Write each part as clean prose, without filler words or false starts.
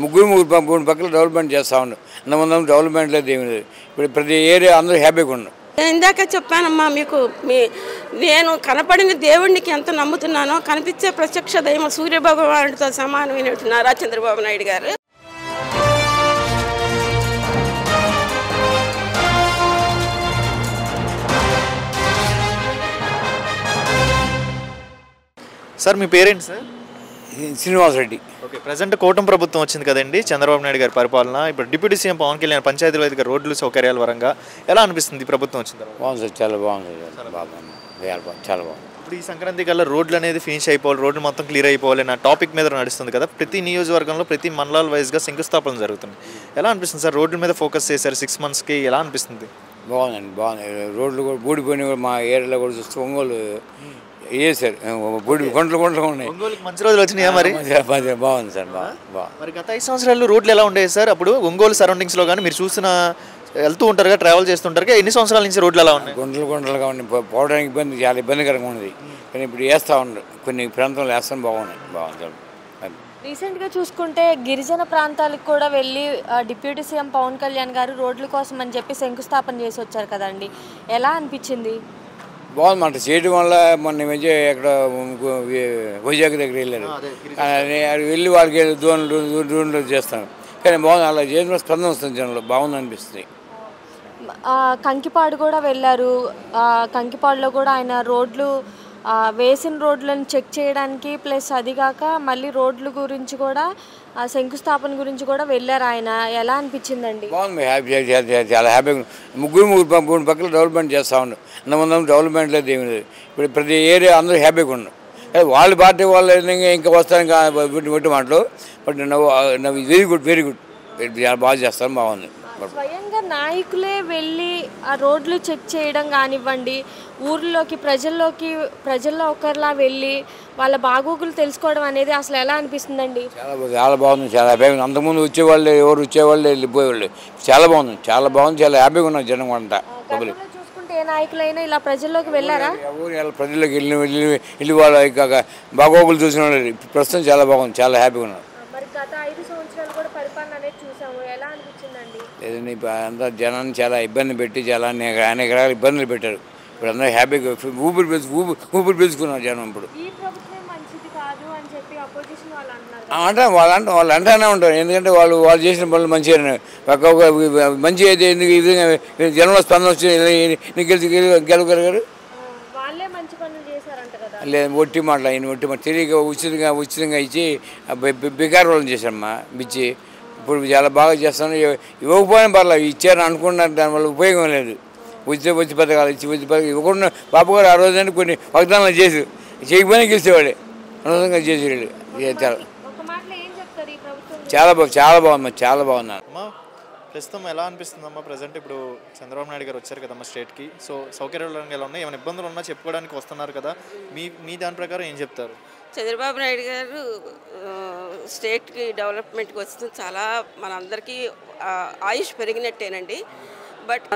మూడు పక్కల డెవలప్మెంట్ చేస్తూ ఉన్నాం. ముందు డెవలప్మెంట్ లేదు, ఏమి లేదు. ఇప్పుడు ప్రతి ఏరియా అందరూ హ్యాపీగా ఉన్నాం. ఇందాక చెప్పానమ్మా మీకు, నేను కనపడిన దేవుడికి ఎంత నమ్ముతున్నానో కనిపించే ప్రత్యక్ష దైవం సూర్యభగవానుడితో సమానమైనట్టు నారా చంద్రబాబు నాయుడు గారు. సార్ మీ పేరేంటి సార్? శ్రీనివాసరెడ్డి. ఓకే, ప్రజెంట్ కూటమి ప్రభుత్వం వచ్చింది కదండి, చంద్రబాబు నాయుడు గారి పరిపాలన. ఇప్పుడు డిప్యూటీ సీఎం పవన్ కళ్యాణ్ పంచాయతీరాజ్ గారు రోడ్లు సౌకర్యాల పరంగా ఎలా అనిపిస్తుంది ప్రభుత్వం వచ్చిన తర్వాత? బాగుంది సార్, చాలా బాగుంది, చాలా బాగుంది. ఇప్పుడు ఈ సంక్రాంతి కల్లా రోడ్లు అనేది ఫినిష్ అయిపోవాలి, రోడ్లు మొత్తం క్లియర్ అయిపోవాలి నా టాపిక్ మీద నడుస్తుంది కదా. ప్రతి నియోజకవర్గంలో ప్రతి మండలాల వైజ్గా శంకుస్థాపన జరుగుతుంది. ఎలా అనిపిస్తుంది సార్? రోడ్ల మీద ఫోకస్ చేశారు 6 monthsకి, ఎలా అనిపిస్తుంది? బాగుందండి, బాగుంది. రోడ్లు కూడా బూడిపోయిన మా ఏరియాలో కూడా చూస్తే ఒంగోలు సార్ గుంటలు ఉన్నాయి. మంచి రోజులు వచ్చినాయా మరి? బాగుంది సార్, మరి గత 5 సంవత్సరాలు రోడ్లు ఎలా ఉండేవి సార్? అప్పుడు ఒంగోలు సరౌండింగ్స్లో కానీ మీరు చూసిన వెళ్తూ ఉంటారుగా, ట్రావెల్ చేస్తుంటారుగా, ఎన్ని సంవత్సరాల నుంచి రోడ్లు ఎలా ఉన్నాయి? గుంటలుగా ఉన్నాయి, పోవడానికి చాలా ఇబ్బందికరంగా ఉన్నది. కానీ ఇప్పుడు వేస్తూ ఉండరు, కొన్ని ప్రాంతాలు వేస్తాను బాగుంది. రీసెంట్గా చూసుకుంటే గిరిజన ప్రాంతాలకు కూడా వెళ్ళి డిప్యూటీ సీఎం పవన్ కళ్యాణ్ గారు రోడ్ల కోసం అని చెప్పి శంకుస్థాపన చేసి వచ్చారు కదండి, ఎలా అనిపించింది? బాగుంది మాట చేయడం వల్ల. మొన్న మధ్య ఎక్కడ వైజాగ్ దగ్గర వెళ్ళారు, వెళ్ళి వాళ్ళకి దూరంలో చేస్తాను. కానీ బాగుంది, అలా చేసిన స్పందన వస్తుంది జనంలో, బాగుంది అనిపిస్తుంది. కంకిపాడు కూడా వెళ్ళారు, కంకిపాడులో కూడా ఆయన రోడ్లు వేసిన రోడ్లను చెక్ చేయడానికి, ప్లస్ అదిగాక మళ్ళీ రోడ్ల గురించి కూడా శంకుస్థాపన గురించి కూడా వెళ్ళారు ఆయన. ఎలా అనిపించిందండి? బాగుంది, చాలా హ్యాపీగా. మూడు పక్కల డెవలప్మెంట్ చేస్తూ ఉన్నాం. ముందు డెవలప్మెంట్ లేదు, ఏమి లేదు. ఇప్పుడు ప్రతి ఏరియా అందరూ హ్యాపీగా ఉన్నాం. వాళ్ళ పార్టీ వాళ్ళు ఇంకా వస్తాను మాటలు. బట్ వెరీ గుడ్ చాలా బాగా చేస్తాను, బాగుంది. స్వయంగా నాయకులే వెళ్ళి ఆ రోడ్లు చెక్ చేయడం కానివ్వండి, ఊర్లోకి ప్రజల్లో ఒకరిలా వెళ్ళి వాళ్ళ బాగోగులు తెలుసుకోవడం అనేది అసలు ఎలా అనిపిస్తుందండి? చాలా బాగుంది, చాలా హ్యాపీగా. అంతకుముందు ఎవరు వచ్చేవాళ్ళు వెళ్ళిపోయేవాళ్ళు. చాలా బాగుంది, చాలా హ్యాపీగా ఉన్నారు జనం అంతా. చూసుకుంటే ఏ నాయకులైనా ఇలా ప్రజల్లోకి వెళ్ళారా? ప్రజల్లోకి వెళ్ళి వాళ్ళ బాగోగులు చూసిన వాళ్ళు. ప్రస్తుతం చాలా బాగుంది, చాలా హ్యాపీగా ఉన్నారు. మరి గత 5 సంవత్సరాలు కూడా పరిపాలన అనేది చూసాము, ఎలా అనిపించిందండి? లేదండి, అంతా జనాన్ని చాలా ఇబ్బంది పెట్టి చాలా అనేక రకాల ఇబ్బందులు పెట్టారు. ఇప్పుడు అందరూ హ్యాపీగా ఊపిరి పీల్చుకున్నారు జనం. ఇప్పుడు వాళ్ళు అంటానే ఉంటారు, ఎందుకంటే వాళ్ళు చేసిన పనులు మంచిగా. మంచి అయితే ఎందుకు ఈ విధంగా జనంలో స్పందన వచ్చి గెలవగలిగారు? లేదు, ఒట్టి మాటలు ఆయన తెలియక ఉచితంగా ఇచ్చి బికార్ వాళ్ళని చేశారమ్మా ఇచ్చి. ఇప్పుడు చాలా బాగా చేస్తాను. ఇవ్వకపోయినా పర్లేదు, ఇచ్చారని అనుకున్నారు, దానివల్ల ఉపయోగం లేదు. ఉచిత పథకాలు ఇచ్చి ఇవ్వకుండా బాబు గారు ఆ రోజున కొన్ని వాగ్దానాలు చేయకపోయినా గెలిచేవాడే, అనవసరంగా చేసేవాడు. చాలా బాగుంది, చాలా బాగున్నాను. ప్రస్తుతం ఎలా అనిపిస్తుందమ్మా? ప్రజెంట్ ఇప్పుడు చంద్రబాబు నాయుడు గారు వచ్చారు కదమ్మా స్టేట్కి. సో సౌకర్యాలు ఎలా ఉన్నాయి, ఏమైనా ఇబ్బందులు ఉన్నా చెప్పుకోవడానికి వస్తున్నారు కదా, మీ దాని ప్రకారం ఏం చెప్తారు? చంద్రబాబు నాయుడు గారు స్టేట్కి డెవలప్మెంట్కి వస్తుంది, చాలా మనందరికీ ఆయుష్ పెరిగినట్టేనండి. బట్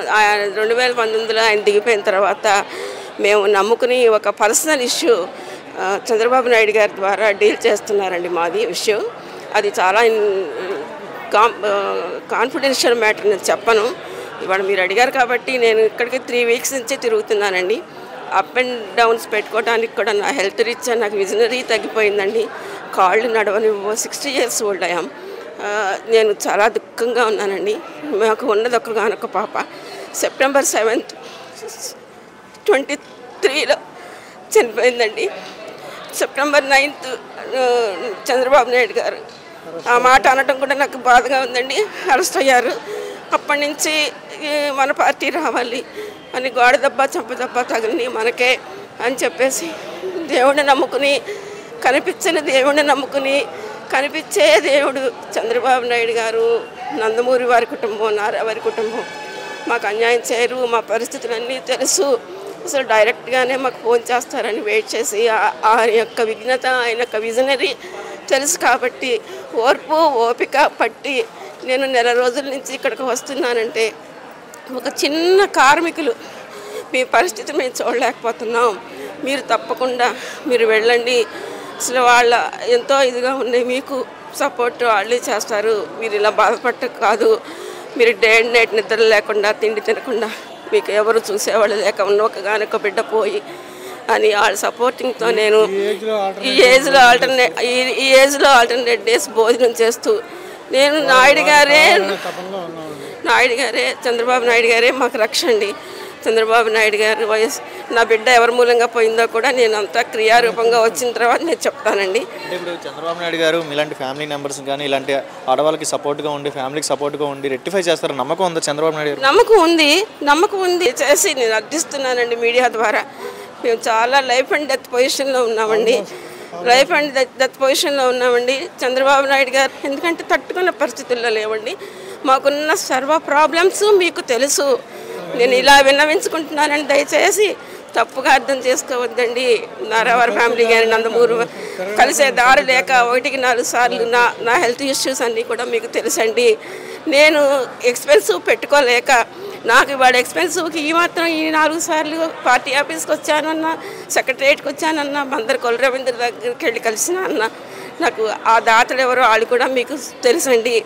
2019లో ఆయన దిగిపోయిన తర్వాత మేము నమ్ముకుని ఒక పర్సనల్ ఇష్యూ చంద్రబాబు నాయుడు గారి ద్వారా డీల్ చేస్తున్నారండి. మాది ఇష్యూ అది చాలా కాన్ఫిడెన్షియల్ మ్యాటర్, నేను చెప్పను. ఇవాళ మీరు అడిగారు కాబట్టి నేను ఇక్కడికి 3 weeks నుంచి తిరుగుతున్నానండి. అప్ అండ్ డౌన్స్ పెట్టుకోవడానికి కూడా నా హెల్త్ రీత్యా నాకు విజనరీ తగ్గిపోయిందండి. కాళ్ళు నడవని 60 years old అయ్యాం. నేను చాలా దుఃఖంగా ఉన్నానండి. మాకు ఉన్నది ఒకగానొక పాప. September 7th 2023లో చనిపోయిందండి. September 9th Chandrababu Naidu గారు ఆ మాట అనడం కూడా నాకు బాధగా ఉందండి. అరెస్ట్ అయ్యారు. అప్పటి నుంచి మన పార్టీ రావాలి అని గోడదెబ్బ చంపదెబ్బ తగిలి మనకే అని చెప్పేసి దేవుడిని నమ్ముకుని, కనిపించిన దేవుడిని నమ్ముకుని, కనిపించే దేవుడు చంద్రబాబు నాయుడు గారు, నందమూరి వారి కుటుంబం, నారా వారి కుటుంబం మాకు అన్యాయం చేయరు. మా పరిస్థితులన్నీ తెలుసు. అసలు డైరెక్ట్గానే మాకు ఫోన్ చేస్తారని వెయిట్ చేసి ఆయన యొక్క విఘ్నత, ఆయన యొక్క విజనరీ తెలుసు కాబట్టి ఓర్పు ఓపిక పట్టి నేను నెల రోజుల నుంచి ఇక్కడికి వస్తున్నానంటే, ఒక చిన్న కార్మికులు మీ పరిస్థితి మేము చూడలేకపోతున్నాం, మీరు తప్పకుండా మీరు వెళ్ళండి, అసలు వాళ్ళ ఎంతో ఇదిగా ఉన్నాయి, మీకు సపోర్ట్ వాళ్ళే చేస్తారు. మీరు ఇలా బాధపడట కాదు, మీరు డే అండ్ నైట్ నిద్ర లేకుండా తిండి తినకుండా మీకు ఎవరు చూసేవాళ్ళు లేక ఉన్నొకగానొక బిడ్డ పోయి అని వాళ్ళ సపోర్టింగ్తో నేను ఈ ఏజ్లో ఆల్టర్నేట్ డేస్ భోజనం చేస్తూ నేను నాయుడు గారే చంద్రబాబు నాయుడు గారే మాకు రక్షండి. చంద్రబాబు నాయుడు గారు వయసు నా బిడ్డ ఎవరి మూలంగా పోయిందో కూడా నేను అంతా క్రియారూపంగా వచ్చిన తర్వాత నేను చెప్తానండి. ఇప్పుడు చంద్రబాబు నాయుడు గారు ఇలాంటి ఫ్యామిలీ మెంబర్స్ కానీ ఇలాంటి ఆడవాళ్ళకి సపోర్ట్గా ఉండి ఫ్యామిలీకి సపోర్ట్గా ఉండి రెక్టిఫై చేస్తారు నమ్మకం ఉందా చంద్రబాబు నాయుడు గారు? నమ్మకం ఉంది చేసి నేను అర్థిస్తున్నానండి మీడియా ద్వారా. మేము చాలా లైఫ్ అండ్ డెత్ పొజిషన్లో ఉన్నామండి. చంద్రబాబు నాయుడు గారు ఎందుకంటే తట్టుకున్న పరిస్థితుల్లో లేవండి. మాకున్న సర్వ ప్రాబ్లమ్స్ మీకు తెలుసు. నేను ఇలా విన్నవించుకుంటున్నానని దయచేసి తప్పుగా అర్థం చేసుకోవద్దండి. నారావారి ఫ్యామిలీ కానీ నందమూరు కలిసే దారి లేక 1-4 సార్లు నా హెల్త్ ఇష్యూస్ అన్నీ కూడా మీకు తెలుసండి. నేను ఎక్స్పెన్సివ్ పెట్టుకోలేక నాకు ఇవాళ ఎక్స్పెన్సివ్కి ఈ 4 సార్లు పార్టీ ఆఫీస్కి వచ్చానన్నా, సెక్రటరియట్కి వచ్చానన్నా, బందర్ కొల రవీంద్ర దగ్గరికి వెళ్ళి కలిసిన అన్న నాకు ఆ దాతలు ఎవరో వాళ్ళు కూడా మీకు తెలుసండి.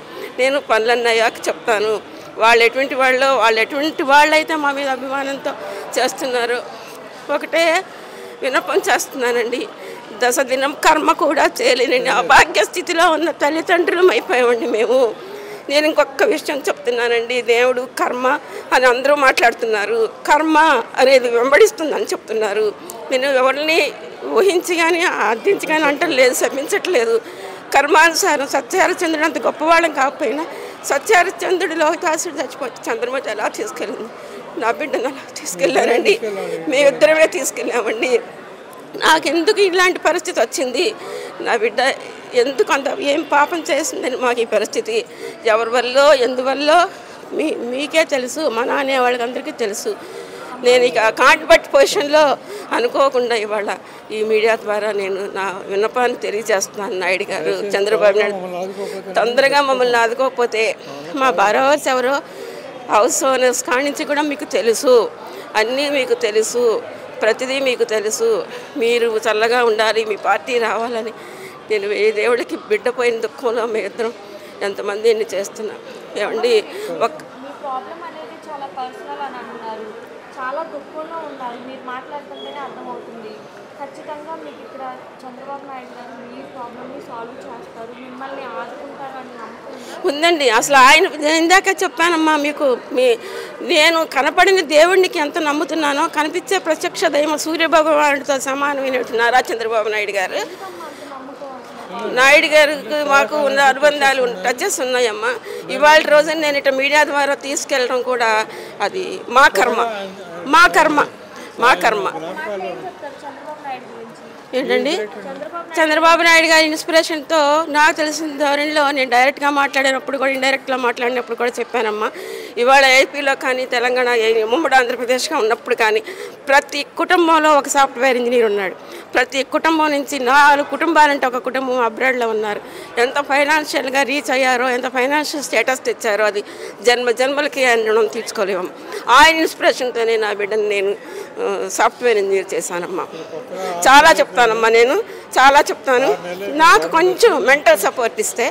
నేను పనులన్నయ్యాక చెప్తాను. వాళ్ళు ఎటువంటి వాళ్ళు అయితే మా మీద అభిమానంతో చేస్తున్నారు. ఒకటే విన్నపం చేస్తున్నానండి. దశదినం కర్మ కూడా చేయలేనండి. అభాగ్య స్థితిలో ఉన్న తల్లిదండ్రులం అయిపోయామండి మేము. నేను ఇంకొక విషయం చెప్తున్నానండి. దేవుడు కర్మ అని అందరూ మాట్లాడుతున్నారు. కర్మ అనేది వెంబడిస్తుందని చెప్తున్నారు. నేను ఎవరిని ఊహించి కానీ ఆర్థించి కానీ అంటలేదు, శపించట్లేదు. కర్మానుసారం సత్యహరిశ్చంద్రుడు అంత గొప్పవాళ్ళం కాకపోయినా సత్యహరిశ్చంద్రుడు లోహితాసుడు చచ్చిపోతే చంద్రమతి ఎలా తీసుకెళ్ళింది, నా బిడ్డను అలా తీసుకెళ్ళారండి. మేమిద్దరమే తీసుకెళ్ళామండి. నాకెందుకు ఇలాంటి పరిస్థితి వచ్చింది, నా బిడ్డ ఎందుకు అంత ఏం పాపం చేసిందని మాకు ఈ పరిస్థితి ఎవరి వల్ల ఎందువల్ల మీకే తెలుసు, మా నాన్న వాళ్ళకి అందరికీ తెలుసు. నేను ఇక కాంట్బట్ పొజిషన్లో అనుకోకుండా ఇవాళ ఈ మీడియా ద్వారా నేను నా విన్నపాన్ని తెలియజేస్తున్నాను. నాయుడు గారు, చంద్రబాబు నాయుడు తొందరగా మమ్మల్ని ఆదుకోకపోతే మా బారోవర్స్ ఎవరో హౌస్ ఓనర్స్ కానించి కూడా మీకు తెలుసు, అన్నీ మీకు తెలుసు, ప్రతిదీ మీకు తెలుసు. మీరు చల్లగా ఉండాలి, మీ పార్టీ రావాలని నేను ఏ దేవుడికి బిడ్డ పోయిన దుఃఖంలో మీ ఇద్దరం ఎంతమంది ఎన్ని చేస్తున్నాం ఏమండి. ప్రాబ్లం అనేది చాలా పర్సనల్ అని అంటున్నారు, చాలా దుఃఖంలో ఉన్నారు. మీరు మాట్లాడుతుంటేనే అర్థమవుతుంది. ఖచ్చితంగా మీకు ఇక్కడ చంద్రబాబు నాయుడు గారు మీ ప్రాబ్లమ్ని సాల్వ్ చేస్తారు, మిమ్మల్ని ఆదుకుంటారు అని నమ్మకం ఉందండి. అసలు ఆయన ఇందాక చెప్పానమ్మా మీకు, నేను కనపడిన దేవుడికి ఎంత నమ్ముతున్నానో కనిపించే ప్రత్యక్ష దైవం సూర్యభగవానుడితో సమానమైనట్టు నారా చంద్రబాబు నాయుడు గారు. నాయుడు గారికి మాకు ఉన్న అనుబంధాలు టచెస్ ఉన్నాయమ్మా. ఇవాళ రోజున నేను ఇట్లా మీడియా ద్వారా తీసుకెళ్ళడం కూడా అది మా కర్మ. ఏంటండి, చంద్రబాబు నాయుడు గారి ఇన్స్పిరేషన్తో నాకు తెలిసిన ధోరణిలో నేను డైరెక్ట్గా మాట్లాడినప్పుడు కూడా ఇండైరెక్ట్గా మాట్లాడినప్పుడు కూడా చెప్పానమ్మా. ఇవాళ ఏపీలో కానీ తెలంగాణ ఉమ్మడి ఆంధ్రప్రదేశ్గా ఉన్నప్పుడు కానీ ప్రతి కుటుంబంలో ఒక సాఫ్ట్వేర్ ఇంజనీర్ ఉన్నాడు. ప్రతి కుటుంబం నుంచి 4 కుటుంబాలంటే ఒక కుటుంబం అబ్రాడ్లో ఉన్నారు. ఎంత ఫైనాన్షియల్గా రీచ్ అయ్యారో, ఎంత ఫైనాన్షియల్ స్టేటస్ తెచ్చారో అది జన్మలకి ఆయన రుణం తీర్చుకోలేము. ఆయన ఇన్స్పిరేషన్తోనే నా బిడ్డను నేను సాఫ్ట్వేర్ ఇంజనీర్ చేశానమ్మా. చాలా చెప్తానమ్మా, నేను చాలా చెప్తాను. నాకు కొంచెం మెంటల్ సపోర్ట్ ఇస్తే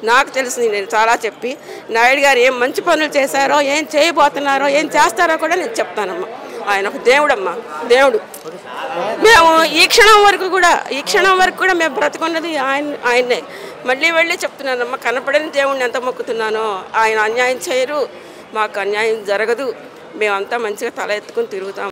నాకు తెలిసింది నేను చాలా చెప్పి నాయుడు గారు ఏం మంచి పనులు చేశారో, ఏం చేయబోతున్నారో, ఏం చేస్తారో కూడా నేను చెప్తానమ్మా. ఆయన ఒక దేవుడమ్మా, దేవుడు. మేము ఈ క్షణం వరకు కూడా మేము బ్రతుకున్నది ఆయన్నే. మళ్ళీ వెళ్ళి చెప్తున్నానమ్మా, కనపడని దేవుడిని ఎంత మొక్కుతున్నానో ఆయన అన్యాయం చేయరు, మాకు అన్యాయం జరగదు, మేమంతా మంచిగా తల ఎత్తుకుని తిరుగుతాం.